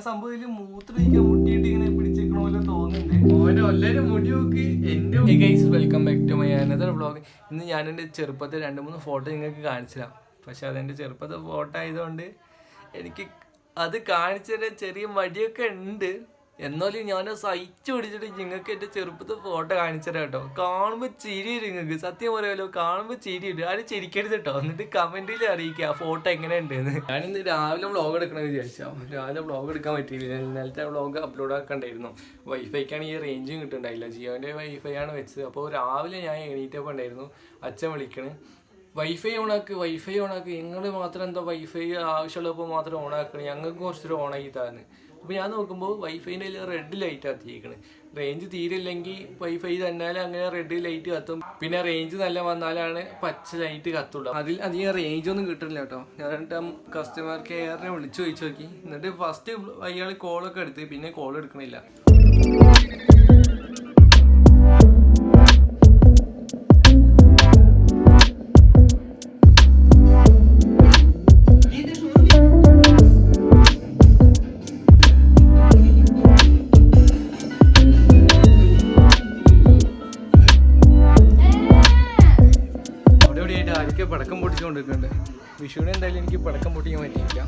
സംഭവം മൂത്രമൊഴിക്കാൻ മുട്ടിയിട്ട് ഇങ്ങനെ പിടിച്ചേക്കണ പോലെ തോന്നുന്നുണ്ട്. ഓനെ എല്ലാവരും മുടി നോക്കി എന്റെ. Welcome back to my another vlog. ഇന്ന് ഞാൻ എൻ്റെ ചെറുപ്പത്തെ 2-3 ഫോട്ടോ നിങ്ങൾക്ക് കാണിച്ചുതരാം. പക്ഷെ അതെൻ്റെ ചെറുപ്പത്തെ ഫോട്ടോ ആയതുകൊണ്ട് എനിക്ക് അത് കാണിച്ചതിന് ചെറിയ മടിയൊക്കെ ഉണ്ട്. എന്നാലും ഞാൻ സഹിച്ചു പിടിച്ചിട്ട് നിങ്ങൾക്ക് എൻ്റെ ചെറുപ്പത്തെ ഫോട്ടോ കാണിച്ചുതരാം കേട്ടോ. കാണുമ്പോൾ ചിരി വരും നിങ്ങൾക്ക്. സത്യം പറയാമല്ലോ, കാണുമ്പോൾ ചിരി വരും. ആരും ചിരിക്കരുത് കേട്ടോ. എന്നിട്ട് കമൻറ്റിൽ അറിയിക്കുക ആ ഫോട്ടോ എങ്ങനെയുണ്ടെന്ന്. ഞാനിന്ന് രാവിലെ വ്ളോഗ് എടുക്കണമെന്ന് വിചാരിച്ചാൽ രാവിലെ വ്ളോഗ് എടുക്കാൻ പറ്റിയില്ല. ഇന്നലത്തെ വ്ളോഗ് അപ്ലോഡ് ആക്കണ്ടായിരുന്നു. വൈഫൈക്കാണ് ഈ റേഞ്ചും കിട്ടുന്നുണ്ടായില്ല. ജിയോൻ്റെ വൈഫൈ ആണ് വെച്ചത്. അപ്പോൾ രാവിലെ ഞാൻ എണീറ്റപ്പോൾ ഉണ്ടായിരുന്നു അച്ഛൻ വിളിക്കണ്, വൈഫൈ ഓണാക്ക് നിങ്ങൾ മാത്രം എന്താ വൈഫൈ ആവശ്യമുള്ളപ്പോൾ മാത്രം ഓണാക്കണം, ഞങ്ങൾക്ക് കുറച്ചൊരു ഓണാക്കി താന്ന്. അപ്പോൾ ഞാൻ നോക്കുമ്പോൾ വൈഫൈൻ്റെ റെഡ് ലൈറ്റ് കത്തിയിരിക്കണ്. റേഞ്ച് തീരില്ലെങ്കിൽ വൈഫൈ തന്നാലും അങ്ങനെ റെഡ് ലൈറ്റ് കത്തും. പിന്നെ റേഞ്ച് നല്ല വന്നാലാണ് പച്ച ലൈറ്റ് കത്തുള്ളൂ. അതിൽ അധികം റേഞ്ച് ഒന്നും കിട്ടില്ല കേട്ടോ. ഞാൻ കസ്റ്റമർ കെയറിനെ വിളിച്ചു ചോദിച്ചു നോക്കി. എന്നിട്ട് ഫസ്റ്റ് അയാൾ കോളൊക്കെ എടുത്ത് പിന്നെ കോൾ എടുക്കണില്ല. പടക്കം പൊട്ടിച്ചുകൊണ്ടിരിക്കുന്നുണ്ട്. വിഷുവിന് എന്തായാലും എനിക്ക് പടക്കം പൊട്ടിക്കാൻ പറ്റിയില്ല.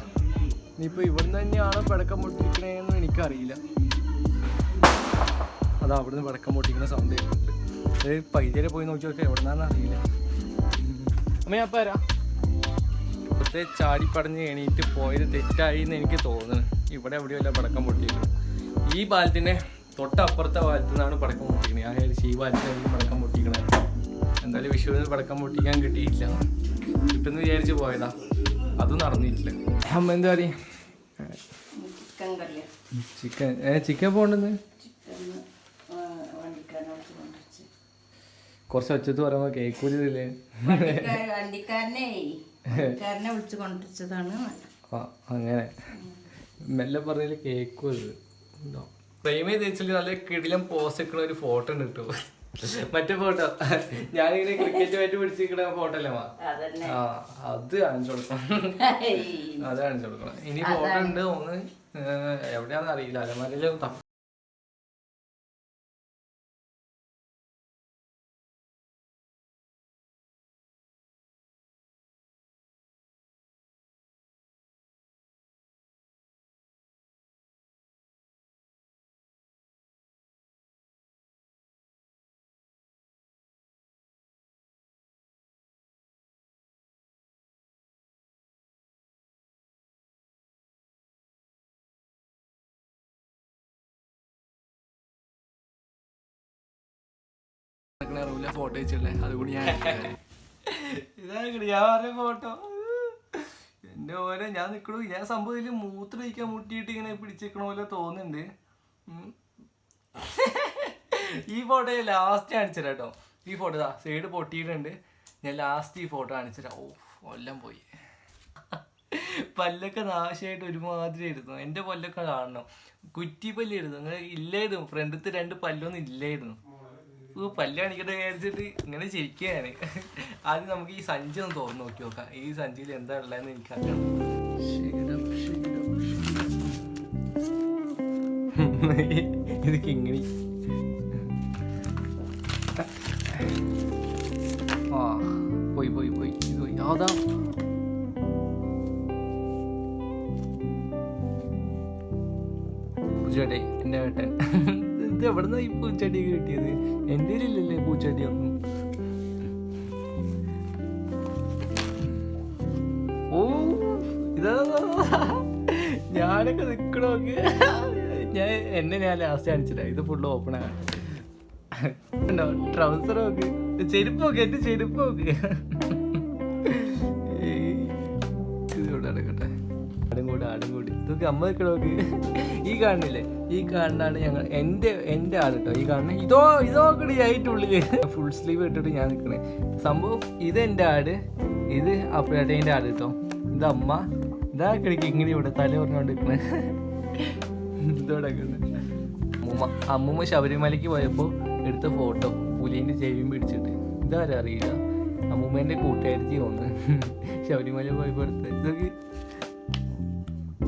ഇനിയിപ്പോൾ ഇവിടുന്ന് തന്നെയാണോ പടക്കം പൊട്ടിക്കണേന്ന് എനിക്കറിയില്ല. അതാ അവിടുന്ന് പടക്കം പൊട്ടിക്കുന്ന സൗണ്ട് കേൾക്കുന്നുണ്ട്. അത് പൈതരെ പോയി നോക്കി നോക്കിയാൽ എവിടുന്നാന്ന് അറിയില്ല. അമ്മ ഞാൻ പറയാ ഇപ്പോഴത്തെ ചാടിപ്പടഞ്ഞ് എണീറ്റ് പോയത് തെറ്റായി എന്ന് എനിക്ക് തോന്നുന്നു. ഇവിടെ എവിടെയല്ല പടക്കം പൊട്ടിക്കുന്നത്. ഈ പാലത്തിൻ്റെ തൊട്ടപ്പുറത്തെ പാലത്തു നിന്നാണ് പടക്കം പൊട്ടിക്കുന്നത്. ആ ഈ പാലത്തിനായിരിക്കും പടക്കം പൊട്ടിക്കണത്. എന്തായാലും വിഷുവിന് പടക്കം പൊട്ടിക്കാൻ കിട്ടിയിട്ടില്ല. കിട്ടുമെന്ന് വിചാരിച്ച് പോയതാ, അതും നടന്നിട്ടില്ല. അമ്മ എന്താ പറയുക, ചിക്കൻ പോണ്ടെന്ന് കുറച്ച് ഒച്ചത്ത് പറയുമ്പോ കേക്കൂലില്ലേ? അങ്ങനെ മെല്ലെ പറഞ്ഞതിൽ കേക്കൂത്. പ്രേമേ തേച്ചിട്ട് നല്ല കിടിലം പോസ്റ്റ് വെക്കണ ഒരു ഫോട്ടോ ഉണ്ട് കേട്ടോ. മറ്റേ ഫോട്ടോ ഞാനിങ്ങനെ ക്രിക്കറ്റ് മാറ്റി പിടിച്ചിരിക്കണ ഫോട്ടോ അല്ലേ മാ? അത് കാണിച്ചു കൊടുക്കണം. അത് കാണിച്ചു കൊടുക്കണം. ഇനി ഫോട്ടോ ഉണ്ട് ഒന്ന് എവിടെയാണെന്ന് അറിയില്ല. അലമാരയില് ഫോട്ടോ വെച്ചില്ലേ, അതുകൂടി ഞാൻ ഇതാണ് ഞാൻ പറഞ്ഞ ഫോട്ടോ. എന്റെ പോലെ ഞാൻ നിക്കണു. ഞാൻ സംഭവം മൂത്രമൊഴിക്കാൻ മുട്ടിയിട്ട് ഇങ്ങനെ പിടിച്ചിരിക്കണ പോലെ തോന്നുന്നുണ്ട്. ഈ ഫോട്ടോ ലാസ്റ്റ് കാണിച്ചുതരാം കേട്ടോ. ഈ ഫോട്ടോ സൈഡ് പൊട്ടിയിട്ടുണ്ട്. ഞാൻ ലാസ്റ്റ് ഈ ഫോട്ടോ കാണിച്ചുതരാം. ഓ എല്ലാം പോയി. പല്ലൊക്കെ നാശമായിട്ട് ഒരുമാതിരി ആയിരുന്നു. എൻ്റെ പല്ലൊക്കെ കാണണം. കുറ്റിപ്പല്ലായിരുന്നു. അങ്ങനെ ഇല്ലായിരുന്നു. ഫ്രണ്ടത്തെ 2 പല്ലൊന്നും ഇല്ലായിരുന്നു. പല്ല് കാണിക്കട്ടെ വിചാരിച്ചിട്ട് ഇങ്ങനെ ചിരിക്കുകയാണ്. ആദ്യം നമുക്ക് ഈ സഞ്ചി ഒന്ന് തുറന്ന് നോക്കി നോക്കാം. ഈ സഞ്ചിയിൽ എന്താ ഉള്ളതെന്ന് എനിക്കറിയണം. ഇത് കിങ്ങിണി. പോയി പോയി പോയി ഇത് പോയി. അതാ പൂച്ചേട്ടേ, എൻ്റെ ഏട്ടൻ. ഇത് എവിടുന്ന ഈ പൂച്ചെടിയൊക്കെ കിട്ടിയത്? എൻ്റെ ഇല്ലല്ലേ പൂച്ചെടിയൊന്നും. ഓ ഇതാ ഞാനൊക്കെ നിക്കണോക്ക്. ഞാൻ ലാസ്റ്റ് കാണിച്ചില്ല. ഇത് ഫുള്ള് ഓപ്പൺ ആണ്. ട്രൗസർ നോക്ക്, ചെരുപ്പ് നോക്ക്, എൻ്റെ ചെരുപ്പ് നോക്ക്. ഇതിവിടെ അടക്കട്ടെ. ആടും കൂടി ഇതൊക്കെ അമ്മ നിൽക്കണോക്ക്. ഈ കാണുന്നില്ലേ, ഈ കാണുന്നതാണ് ഞങ്ങൾ എൻ്റെ ആട് കേട്ടോ. ഈ കാണുന്ന ഇതോക്കടി ആയിട്ടുള്ളില് ഫുൾ സ്ലീവ് ഇട്ടിട്ട് ഞാൻ നിൽക്കണേ. സംഭവം ഇത് ആട്, ഇത് അപ്പേട്ടേൻ്റെ ആട് കേട്ടോ. ഇത് അമ്മ. ഇതാ കിടക്ക് ഇങ്ങനെ ഇവിടെ തല പറഞ്ഞോണ്ട് നിൽക്കണേ. ഇതോടെ അമ്മൂമ്മ ശബരിമലയ്ക്ക് പോയപ്പോൾ എടുത്ത ഫോട്ടോ പുലിൻ്റെ ചെവിയും പിടിച്ചിട്ട്. ഇതാരും അറിയില്ല, അമ്മൂമ്മേൻ്റെ കൂട്ടുകാരിച്ച് തോന്നുന്നു. ശബരിമല പോയപ്പോൾ എടുത്ത്. ഇതൊക്കെ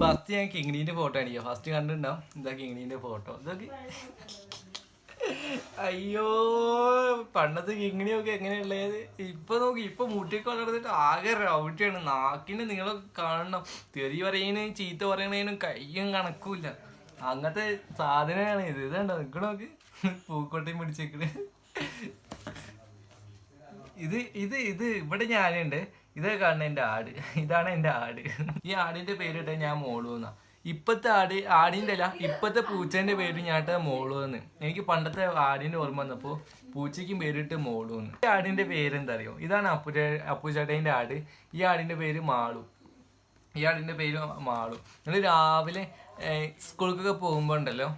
ഫസ്റ്റ് ഞാൻ കിങ്ങിണീന്റെ ഫോട്ടോ കാണിക്കാം. ഫസ്റ്റ് കണ്ടിട്ടുണ്ടാവും. ഇതാ കിങ്ങിണീന്റെ ഫോട്ടോ. ഇതൊക്കെ അയ്യോ പണ്ടത്തെ കിങ്ങിണിയൊക്കെ എങ്ങനെയുള്ളത്. ഇപ്പൊ നോക്കി, ഇപ്പൊ മുട്ടിയൊക്കെ വളർന്നിട്ട് ആകെ റൗട്ടിയാണ്. നാക്കിന് നിങ്ങളൊക്കെ കാണണം. തെറി പറയുന്നതിനും ചീത്ത പറയണതിനും കയ്യും കണക്കൂല. അങ്ങനത്തെ സാധനമാണ് ഇത്. ഇതുണ്ടോ നിക്കണോക്ക് പൂക്കോട്ടയും പിടിച്ചേക്കണ്. ഇത് ഇവിടെ ഞാനുണ്ട്. ഇതൊക്കെ കാണുന്ന എൻ്റെ ആട്. ഇതാണ് എൻ്റെ ആട്. ഈ ആടിന്റെ പേരിട്ട് ഞാൻ മോളൂന്നാ. ഇപ്പത്തെ ആടിന്റെ അല്ല, ഇപ്പത്തെ പൂച്ചേന്റെ പേര് ഞാനിട്ട് മോളൂന്ന്. എനിക്ക് പണ്ടത്തെ ആടിന്റെ ഓർമ്മ വന്നപ്പോ പൂച്ചയ്ക്കും പേരിട്ട് മോളൂന്ന്. ഈ ആടിന്റെ പേരെന്താ അറിയോ? ഇതാണ് അപ്പുചേട്ടൻ്റെ ആട്. ഈ ആടിന്റെ പേര് മാളു. നിങ്ങൾ രാവിലെ സ്കൂളിലൊക്കെ പോകുമ്പോ ഉണ്ടല്ലോ,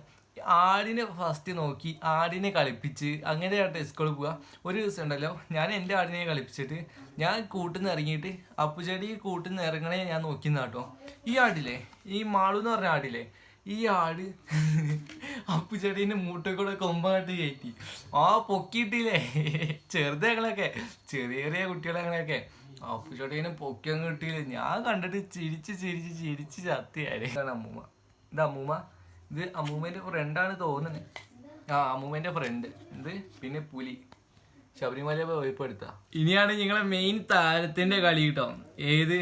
ആടിനെ ഫസ്റ്റ് നോക്കി ആടിനെ കളിപ്പിച്ച് അങ്ങനെയാട്ടെ സ്കൂളിൽ പോവുക. ഒരു ദിവസം ഉണ്ടല്ലോ, ഞാൻ എൻ്റെ ആടിനെ കളിപ്പിച്ചിട്ട് ഞാൻ കൂട്ടിൽ നിന്ന് ഇറങ്ങിയിട്ട് അപ്പുചെടി കൂട്ടിൽ നിന്ന് ഇറങ്ങണേ ഞാൻ നോക്കിന്ന കേട്ടോ. ഈ ആടില്ലേ, ഈ മാളു എന്ന് പറഞ്ഞ ആടില്ലേ, ഈ ആട് അപ്പുചെടീൻ്റെ മൂട്ടിൽ കൂടെ കൊമ്പായിട്ട് കയറ്റി പൊക്കിയിട്ടില്ലേ. ചെറുതങ്ങളൊക്കെ ചെറിയ കുട്ടികളെങ്ങളെയൊക്കെ അപ്പുചെടീനെ പൊക്കി അങ്ങ് കിട്ടിയില്ലേ. ഞാൻ കണ്ടിട്ട് ചിരിച്ച് ചത്തിയായി. ഇതാണ് അമ്മൂമ്മ. ഇത് അമ്മൂമ്മ. ഇത് അമ്മൂമ്മേൻ്റെ ഫ്രണ്ടാണ് തോന്നുന്നത്. അമ്മൂമ്മേൻ്റെ ഫ്രണ്ട്. ഇത് പിന്നെ പുലി ശബരിമല പോയപ്പോ എടുത്ത. ഇനിയാണ് നിങ്ങളെ മെയിൻ താരത്തിന്റെ കളി കേട്ടോ. ഏത്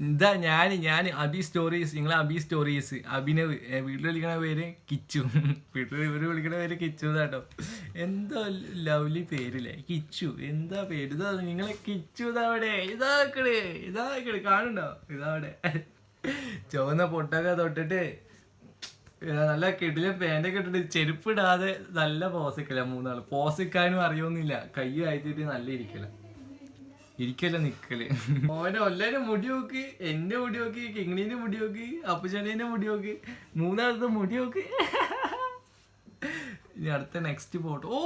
ഇതാ ഞാൻ അബി സ്റ്റോറീസ്. നിങ്ങളെ അബി സ്റ്റോറീസ്. അബിനെ വീട്ടിൽ വിളിക്കണ പേര് കിച്ചു. വീട്ടിൽ ഇവര് വിളിക്കണ പേര് കിച്ചു കേട്ടോ. എന്താ ലവ്ലി പേരില്ലേ, കിച്ചു. എന്താ പേര്? ഇതാ നിങ്ങളെ കിച്ചു. ഇതാവിടെ ഇതാക്കട് കാണുന്നുണ്ടോ? ഇതാവിടെ ചുവന്ന പൊട്ടൊക്കെ തൊട്ടിട്ട് നല്ല കിടിലും പാൻ്റൊക്കെ ഇട്ടിട്ട് ചെരുപ്പിടാതെ നല്ല പോസിക്കല. മൂന്നാള് പോസിക്കാനും അറിയൊന്നുമില്ല. കൈ ആയിട്ടിട്ട് നല്ല ഇരിക്കല നിക്കല്. ഓനെ എല്ലാരും മുടി നോക്ക്. എന്റെ മുടി നോക്ക്, കിങ്ങിണീന്റെ മുടി നോക്ക്, അപ്പുചേട്ടന്റെ മുടി നോക്ക്, മൂന്നാളത്തെ മുടി നോക്ക്. ഇനി അടുത്ത നെക്സ്റ്റ് ഫോട്ടോ.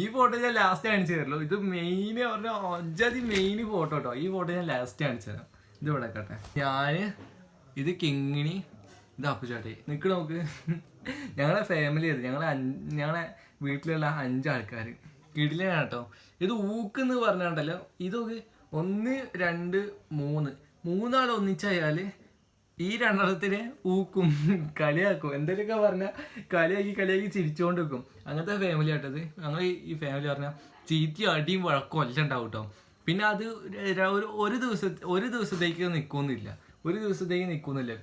ഈ ഫോട്ടോ ഞാൻ ലാസ്റ്റ് കാണിച്ചു തരല്ലോ. ഇത് മെയിൻ പറഞ്ഞ അഞ്ചാതി മെയിൻ ഫോട്ടോ കേട്ടോ. ഈ ഫോട്ടോ ഞാൻ ലാസ്റ്റ് കാണിച്ചു തരാം. ഇത് ഇവിടെ കേട്ടെ. ഇത് കിങ്ങിണി, ഇത് അപ്പുചേട്ടൻ. നിൽക്കണ നോക്ക്. ഞങ്ങളെ ഫാമിലി ആയിരുന്നു. ഞങ്ങളെ വീട്ടിലുള്ള 5 ആൾക്കാർ. കിടിലാണ് കേട്ടോ. ഇത് ഊക്കെന്ന് പറഞ്ഞാണ്ടല്ലോ. ഇതൊക്കെ 1 2 3 മൂന്നാൾ ഒന്നിച്ചായാൽ ഈ രണ്ടെണ്ണത്തിന് ഊക്കും കളിയാക്കും. എന്തെങ്കിലുമൊക്കെ പറഞ്ഞാൽ കളിയാക്കി ചിരിച്ചുകൊണ്ട് വെക്കും. അങ്ങനത്തെ ഫാമിലി ആട്ടത്. ഞങ്ങൾ ഈ ഫാമിലി പറഞ്ഞാൽ ചീത്തയും അടിയും വഴക്കും എല്ലാം ഉണ്ടാവും കേട്ടോ. പിന്നെ അത് ഒരു ദിവസത്തേക്ക് നിൽക്കുന്നില്ല.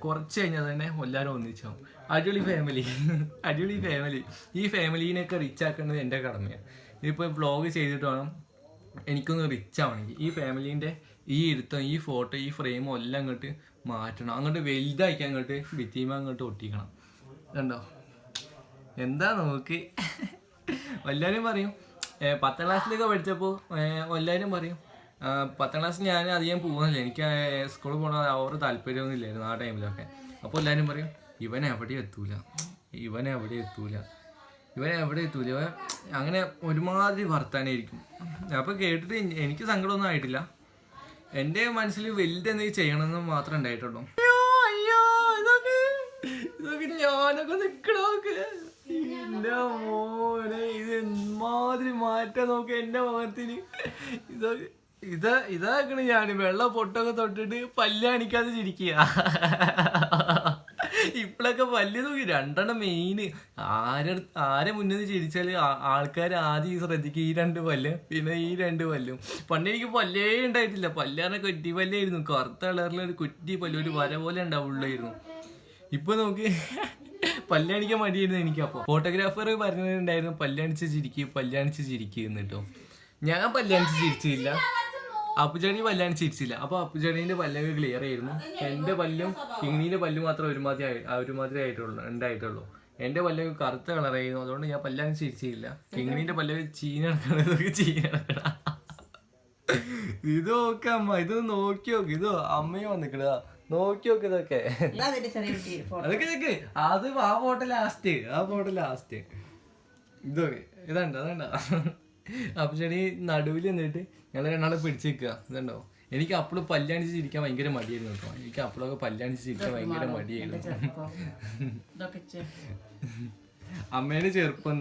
കുറച്ച് കഴിഞ്ഞാൽ തന്നെ എല്ലാവരും ഒന്നിച്ചാവും. അടിപൊളി ഫാമിലി. ഈ ഫാമിലീനെയൊക്കെ റിച്ച് ആക്കേണ്ടത് എൻ്റെ കടമയാണ്. ഇതിപ്പോൾ വ്ളോഗ് ചെയ്തിട്ട് വേണം എനിക്കൊന്ന് റിച്ച് ആവണമെങ്കിൽ. ഈ ഫാമിലീൻ്റെ ഈ ഇരുത്തം, ഈ ഫോട്ടോ, ഈ ഫ്രെയിമും എല്ലാം അങ്ങോട്ട് മാറ്റണം. അങ്ങോട്ട് വലുതാക്കി അങ്ങോട്ട് ഭിത്തിമ അങ്ങോട്ട് ഒട്ടിക്കണം. കണ്ടോ എന്താ നോക്ക്. എല്ലാവരും പറയും 10ാം ക്ലാസ്സിലൊക്കെ പഠിച്ചപ്പോൾ എല്ലാവരും പറയും 10ാം ക്ലാസ്സിൽ ഞാൻ അധികം പോകുന്നില്ല. എനിക്ക് സ്കൂളിൽ പോകണ ഒരു താല്പര്യമൊന്നും ഇല്ലായിരുന്നു ആ ടൈമിലൊക്കെ. അപ്പോൾ എല്ലാവരും പറയും ഇവൻ എവിടെ എത്തൂല. അങ്ങനെ ഒരുമാതിരി വർത്താനായിരിക്കും. അപ്പോൾ കേട്ടിട്ട് എനിക്ക് സങ്കടമൊന്നും ആയിട്ടില്ല. എൻ്റെ മനസ്സിൽ വലുതെന്തെങ്കിലും ചെയ്യണമെന്ന് മാത്രമേ ഉണ്ടായിട്ടുള്ളൂ. അയ്യോ ഇതൊക്കെ ഞാനൊക്കെ നിൽക്കണോക്ക്. എൻ്റെ മോനെ ഇത് എന്മാതിരി മാറ്റം നോക്ക് എൻ്റെ മുഖത്തിന്. ഇതാക്കണ ഞാൻ വെള്ള പൊട്ടൊക്കെ തൊട്ടിട്ട് പല്ല് കാണിക്കാതെ ചിരിക്കുക. ഇപ്പോഴൊക്കെ പല്ല് നോക്കി 2 മെയിന്. ആരെ മുന്നിൽ ചിരിച്ചാൽ ആൾക്കാർ ആദ്യം ശ്രദ്ധിക്കും ഈ 2 പല്ല്, പിന്നെ ഈ 2 പല്ലും. പണ്ട് എനിക്ക് പല്ലേ ഉണ്ടായിട്ടില്ല. പല്ലാണ് കുറ്റി പല്ലായിരുന്നു. കറുത്ത കളറിലൊരു കുറ്റി പല്ല്, ഒരു വര പോലെ ഉണ്ടാവുള്ളായിരുന്നു. ഇപ്പൊ നോക്കി പല്ലണിക്കാൻ മടിയായിരുന്നു എനിക്ക്. അപ്പോൾ ഫോട്ടോഗ്രാഫർ പറഞ്ഞിട്ടുണ്ടായിരുന്നു പല്ലണിച്ച് ചിരിക്കുക എന്നിട്ടോ. ഞാൻ പല്ലണിച്ച് ചിരിച്ചില്ല. അപ്പുചേട്ടൻ പല്ലാണ് ചിരിച്ചില്ല. അപ്പോൾ അപ്പുചേട്ടൻ്റെ പല്ലൊക്കെ ക്ലിയർ ആയിരുന്നു. എൻ്റെ പല്ലും കിങ്ങിണീൻ്റെ പല്ലും മാത്രം ഒരുമാതിരി ഉണ്ടായിട്ടുള്ളൂ. എൻ്റെ പല്ലൊക്കെ കറുത്ത കളറായിരുന്നു. അതുകൊണ്ട് ഞാൻ പല്ലാണ് ചിരിച്ചില്ല. കിങ്ങിണീൻ്റെ പല്ലൊക്കെ ചീന നടക്കണ. ഇത് നോക്ക അമ്മ, ഇത് നോക്കി നോക്ക്. ഇത് അമ്മയും വന്നിക്കണ നോക്കി നോക്ക്. ഇതൊക്കെ അത് ആ ഫോട്ടോ ലാസ്റ്റ്. ഇതൊക്കെ ഇതാണ്ട. അപ്പൊ ചെടി നടുവിൽ നിന്നിട്ട് ഞങ്ങൾ 2 ആളെ പിടിച്ച് നിൽക്കുക. ഇതുണ്ടോ, എനിക്ക് അപ്പോഴും പല്ലണിച്ച് ചിരിക്കാൻ ഭയങ്കര മടിയായിരുന്നു കേട്ടോ. എനിക്ക് അപ്പോഴൊക്കെ പല്ലണിച്ച് ചിരിക്കാൻ ഭയങ്കര മടിയായിരുന്നു. അമ്മേനെ ചെറുപ്പം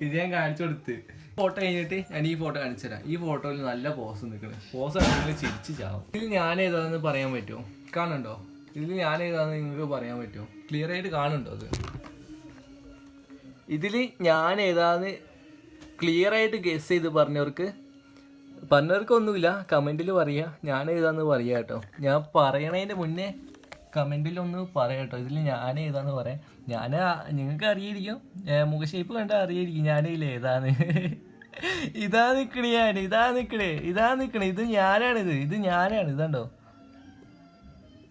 ഇത് ഞാൻ കാണിച്ചു കൊടുത്ത്. ഫോട്ടോ കഴിഞ്ഞിട്ട് ഞാൻ ഈ ഫോട്ടോ കാണിച്ചു തരാം. ഈ ഫോട്ടോയിൽ നല്ല പോസ് നിൽക്കണേ. പോസ് ആണെങ്കിൽ ചിരിച്ച് ചാവും. ഇതിൽ ഞാൻ ഏതാണെന്ന് പറയാൻ പറ്റുമോ? കാണുന്നുണ്ടോ? ഇതിൽ ഞാൻ ഏതാന്ന് നിങ്ങൾക്ക് പറയാൻ പറ്റുമോ? ക്ലിയർ ആയിട്ട് കാണുന്നുണ്ടോ അത്? ഇതിൽ ഞാൻ ഏതാന്ന് ക്ലിയർ ആയിട്ട് ഗസ് ചെയ്ത് പറഞ്ഞവർക്കൊന്നുമില്ല, കമൻറ്റിൽ പറയുക. ഞാൻ ഏതാന്ന് പറയാം കേട്ടോ. ഞാൻ പറയണതിൻ്റെ മുന്നേ കമൻറ്റിലൊന്ന് പറയാം കേട്ടോ. ഇതിൽ ഞാൻ ഏതാന്ന് പറയാം. നിങ്ങൾക്ക് അറിയായിരിക്കും, മുഖ ഷേപ്പ് കണ്ടാൽ അറിയായിരിക്കും ഞാൻ ഇതിൽ ഏതാന്ന്. ഇതാ നിൽക്കണേ, ഇത് ഞാനാണിത്, ഇതുണ്ടോ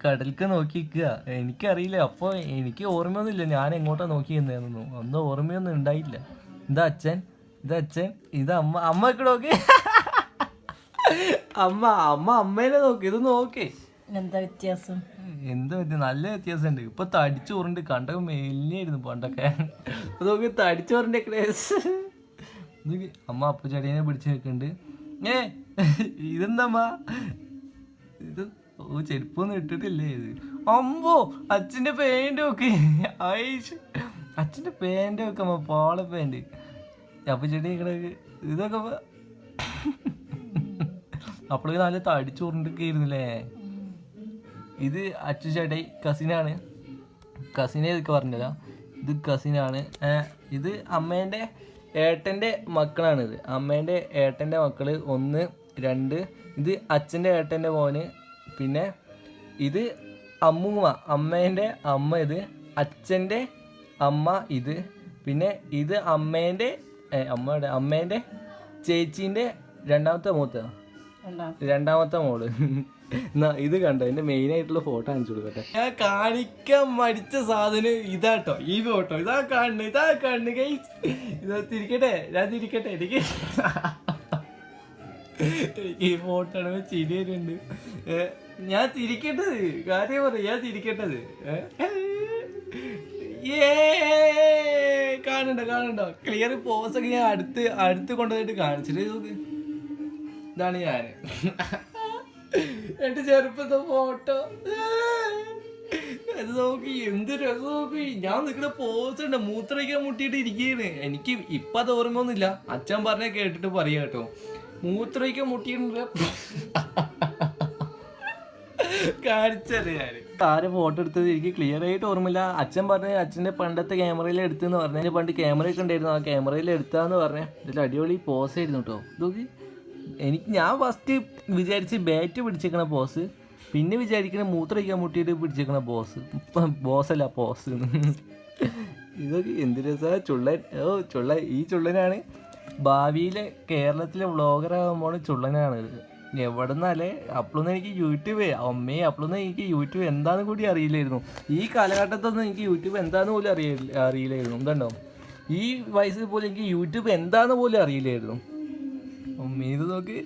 കടൽക്ക് നോക്കി നിൽക്കുക. എനിക്കറിയില്ല, അപ്പോൾ എനിക്ക് ഓർമ്മയൊന്നുമില്ല ഞാൻ എങ്ങോട്ടാണ് നോക്കി നിന്നതെന്നൊന്നും. ഒന്നും ഓർമ്മയൊന്നും ഉണ്ടായില്ല. ഇതാ അച്ഛൻ, ഇത് അമ്മ ഒക്കെ നോക്കി. അമ്മേനെ നോക്കി, ഇത് നോക്കി. എന്താ വ്യത്യാസം? നല്ല വ്യത്യാസമുണ്ട്. ഇപ്പൊ തടിച്ചോറുണ്ട്, കണ്ടൊക്കെ മെലിഞ്ഞായിരുന്നു പണ്ടൊക്കെ. അപ്പൊ നോക്കി തടിച്ചോറിന്റെ അമ്മ അപ്പു ചെടീനെ പിടിച്ച് നിൽക്കുന്നുണ്ട്. ഇതെന്തമ്മ ഇത്? ചെരുപ്പൊന്നും ഇട്ടിട്ടില്ലേ ഇത്? അമ്പോ അച്ഛൻ്റെ പാൻറ് ഒക്കെ, അച്ഛൻ്റെ പാൻറ് ഒക്കെ അമ്മ പാള പാൻറ്. അപ്പു ചെടി ഇതൊക്കെ അപ്പോഴേക്ക് നല്ല തടിച്ചോറിണ്ടൊക്കെ ആയിരുന്നില്ലേ. ഇത് അച്ചു ചേട്ടൻ കസിനാണ്. കസിനെ ഇതൊക്കെ പറഞ്ഞല്ലോ, ഇത് കസിനാണ്. ഇത് അമ്മേൻ്റെ ഏട്ടൻ്റെ മക്കളാണിത്. അമ്മേൻ്റെ ഏട്ടൻ്റെ മക്കള് 1, 2. ഇത് അച്ഛൻ്റെ ഏട്ടൻ്റെ മോന്. പിന്നെ ഇത് അമ്മൂമ്മ, അമ്മേൻ്റെ അമ്മ. ഇത് അച്ഛൻ്റെ അമ്മ. ഇത് പിന്നെ ഇത് അമ്മേൻ്റെ ചേച്ചീൻ്റെ രണ്ടാമത്തെ മോള്. ഇത് കണ്ടോ, എന്റെ മെയിൻ ആയിട്ടുള്ള ഫോട്ടോ കാണിച്ചു കൊടുക്കട്ടെ. ഞാൻ കാണിക്കാൻ മടിച്ച സാധനം ഇതാട്ടോ, ഈ ഫോട്ടോ. ഇതാ കാണുന്നു ഇതാ. തിരിക്കട്ടെ, ഞാൻ തിരിക്കട്ടെ. എനിക്ക് ഈ ഫോട്ടോ ആണ് ചിരി വരുന്നുണ്ട്. ഞാൻ തിരിക്കേണ്ടത് കാര്യം പറയാം, ഞാൻ തിരിക്കേണ്ടത്. കാണണ്ടോ ക്ലിയർ പോസൊക്കെ ഞാൻ അടുത്ത് കൊണ്ടുപോയിട്ട് കാണിച്ചിട്ട് നോക്ക്. ഇതാണ് ഞാൻ, എന്റെ ചെറുപ്പത്തെ ഫോട്ടോ. അത് നോക്കി, എന്ത് രസം നോക്കി. ഞാൻ നിൽക്കുന്ന പോസ് ഉണ്ട്, മൂത്രമൊഴിക്കാൻ മുട്ടിയിട്ട് ഇരിക്കുകയാണ്. എനിക്ക് ഇപ്പം അത് ഓർമ്മയൊന്നുമില്ല, അച്ഛൻ പറഞ്ഞ കേട്ടിട്ട് പറയാ കേട്ടോ. മൂത്രമൊഴിക്കാൻ മുട്ടിയിട്ടില്ല, കാണിച്ചല്ലേ ഞാൻ. ആരെ ഫോട്ടോ എടുത്തത് എനിക്ക് ക്ലിയർ ആയിട്ട് ഓർമ്മയില്ല. അച്ഛൻ പറഞ്ഞ അച്ഛൻ്റെ പണ്ടത്തെ ക്യാമറയിൽ എടുത്തെന്ന് പറഞ്ഞു. പണ്ട് ക്യാമറയൊക്കെ ഉണ്ടായിരുന്നു, ആ ക്യാമറയിൽ എടുത്താന്ന് പറഞ്ഞേ. ഇതിൽ അടിപൊളി പോസ് ആയിരുന്നു കേട്ടോ. ഇതൊക്കെ ഞാൻ ഫസ്റ്റ് വിചാരിച്ച് ബാറ്റ് പിടിച്ചേക്കണ പോസ്, പിന്നെ വിചാരിക്കണ മൂത്രമൊഴിക്കാൻ മുട്ടിയിട്ട് പിടിച്ചേക്കണ ബോസല്ല പോസ്. ഇതൊക്കെ എന്ത് രസമാണ്. ചുള്ളൻ. ഈ ചുള്ളനാണ് ഭാവിയിലെ കേരളത്തിലെ വ്ളോഗറാകുമ്പോൾ ചുള്ളനാണ്. എവിടെ നിന്നല്ലേ അപ്പോഴൊന്നും എനിക്ക് അപ്പോഴൊന്നും എനിക്ക് യൂട്യൂബ് എന്താണെന്ന് കൂടി അറിയില്ലായിരുന്നു. ഈ കാലഘട്ടത്തൊന്നും എനിക്ക് യൂട്യൂബ് എന്താണെന്ന് പോലും അറിയില്ലായിരുന്നു. എന്താണ്ടോ, ഈ വയസ്സിൽ പോലും എനിക്ക് യൂട്യൂബ് എന്താണെന്ന് പോലും അറിയില്ലായിരുന്നു. ഇത് നോക്കി.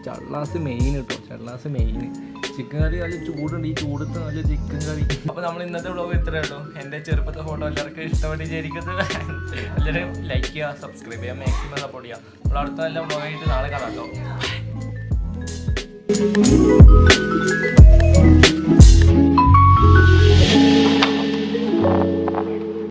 ചള്ളാസ് മെയിൻ കേട്ടോ, ചള്ളാസ് മെയിൻ. ചിക്കൻ കറി നല്ല ചൂടുണ്ട്, ഈ ചൂടത്ത് നല്ല ചിക്കൻ കറി. അപ്പോൾ നമ്മൾ ഇന്നത്തെ വ്ളോഗ് ഇത്രയേ ഉള്ളൂ. എൻ്റെ ചെറുപ്പത്തെ ഫോട്ടോ എല്ലാവർക്കും ഇഷ്ടപ്പെട്ട് വിചാരിക്കുന്നത്. എല്ലാവരും ലൈക്ക് ചെയ്യുക, സബ്സ്ക്രൈബ് ചെയ്യുക, മാക്സിമം സപ്പോർട്ട് ചെയ്യുക. നമ്മൾ അടുത്ത നല്ല വ്ളോഗായിട്ട് നാളെ കാണാം കേട്ടോ.